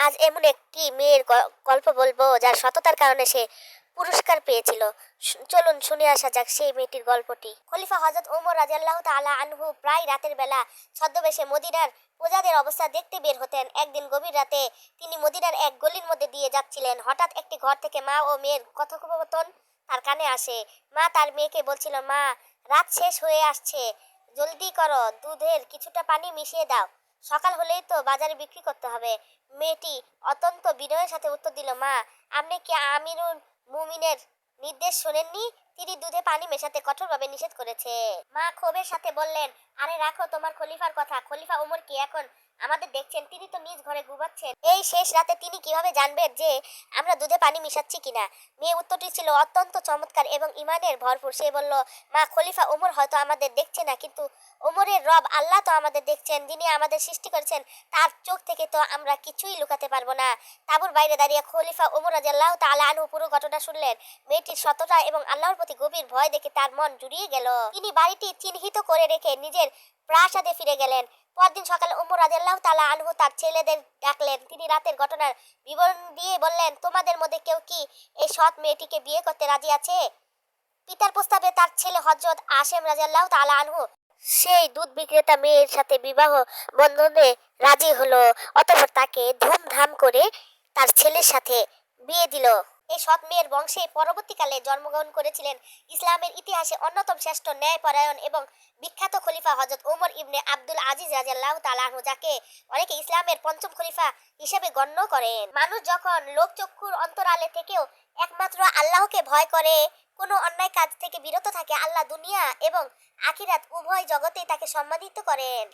আজ এমন একটি মেয়ের গল্প বলবো যার সততার কারণে সে পুরস্কার পেয়েছিল। চলুন শুনে আসা যাক সেই মেয়েটির গল্পটি। খলিফা হযরত ওমর রাদিয়াল্লাহু তাআলা আনহু প্রায় রাতের বেলা ছদ্মবেশে মদিনার প্রজাদের অবস্থা দেখতে বের হতেন। একদিন গভীর রাতে তিনি মদিনার এক গলির মধ্যে দিয়ে যাচ্ছিলেন। হঠাৎ একটি ঘর থেকে মা ও মেয়ের কথোপকথন তার কানে আসে। মা তার মেয়েকে বলছিল, মা, রাত শেষ হয়ে আসছে, জলদি করো, দুধের কিছুটা পানি মিশিয়ে দাও, সকাল হলেই তো বাজারে বিক্রি করতে হবে। মেয়েটি অত্যন্ত বিনয়ের সাথে উত্তর দিল, মা, আপনি কি আমিরুল মুমিনের নির্দেশ শোনেননি? তিনি দুধে পানি মেশাতে কঠোরভাবে নিষেধ করেছে। মা ক্ষোভের সাথে বললেন, আরে রাখো তোমার খলিফার কথা। খলিফা ওমর কি এখন আমাদের দেখছেন? তিনি তো নিজ ঘরে ঘুমাচ্ছেন। এই শেষ রাতে তিনি কিভাবে জানবেন যে আমরা দুধে পানি মিশাচ্ছি কিনা? মেয়ে উত্তরটি ছিল অত্যন্ত চমৎকার এবং ইমানের ভরপুর। সে বলল, মা, খলিফা ওমর হয়তো আমাদের দেখছে না, কিন্তু ওমরের রব আল্লাহ তো আমাদের দেখছেন, যিনি আমাদের সৃষ্টি করেছেন। তার চোখ থেকে তো আমরা কিছুই লুকাতে পারবো না। তাঁবুর বাইরে দাঁড়িয়ে খলিফা ওমর রাদিয়াল্লাহু তাআলা আনহু পুরো ঘটনা শুনলেন। মেয়েটির সততা এবং আল্লাহর প্রতি গভীর ভয় দেখে তার মন জুড়িয়ে গেল। তিনি বাড়িটি চিহ্নিত করে রেখে নিজের প্রাসাদে ফিরে গেলেন। পরদিন সকালে ওমর রাদিয়াল্লাহু তাআলা আনহু তার ছেলেদের ডাকলেন। তিনি রাতের ঘটনার বিবরণ দিয়ে বললেন, তোমাদের মধ্যে কেউ কি এই সৎ মেয়েটিকে বিয়ে করতে রাজি আছে? পিতার প্রস্তাবে তার ছেলে হযরত আসেম রাদিয়াল্লাহু তাআলা আনহু সেই দুধ বিক্রেতা মেয়ের সাথে বিবাহ বন্ধনে রাজি হলো। অতঃপর তাকে ধুমধাম করে তার ছেলের সাথে বিয়ে দিল। এই সৎ মেয়ের বংশে পরবর্তীকালে জন্মগ্রহণ করেছিলেন ইসলামের ইতিহাসে অন্যতম শ্রেষ্ঠ ন্যায়পরায়ণ এবং বিখ্যাত খলিফা হযরত ওমর ইবনে আব্দুল আজিজ রাদিয়াল্লাহু তাআলা আনহু, যাকে অনেকে ইসলামের পঞ্চম খলিফা হিসেবে গণ্য করেন। মানুষ যখন লোকচক্ষুর অন্তরালে থেকেও একমাত্র আল্লাহকে ভয় করে, কোনো অন্যায় কাজ থেকে বিরত থাকে, আল্লাহ দুনিয়া এবং আখিরাত উভয় জগতেই তাকে সম্মানিত করেন।